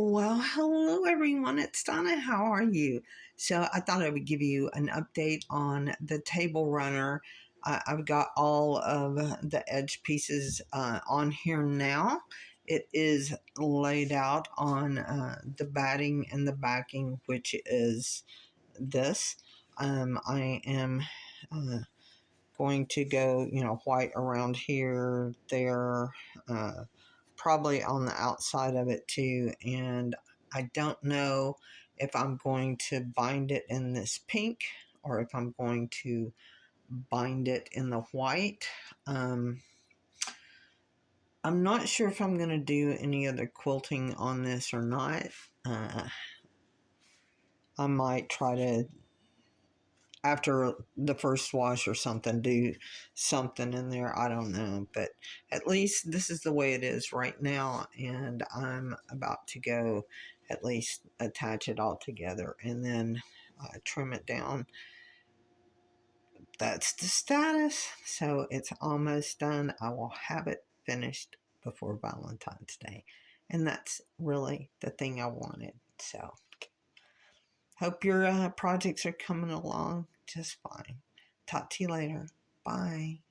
Well, hello everyone. It's Donna. How are you? So I thought I would give you an update on the table runner. I've got all of the edge pieces on here now. It is laid out on the batting and the backing, which is this. I am going to go, white around here, there, probably on the outside of it too. And I don't know if I'm going to bind it in this pink or if I'm going to bind it in the white. I'm not sure if I'm going to do any other quilting on this or not. I might try to, after the first wash or something, do something in there. I don't know, but at least this is the way it is right now, and I'm about to go at least attach it all together and then trim it down. That's the status. So it's almost done. I will have it finished before Valentine's Day, and that's really the thing I wanted. So hope your projects are coming along just fine. Talk to you later. Bye.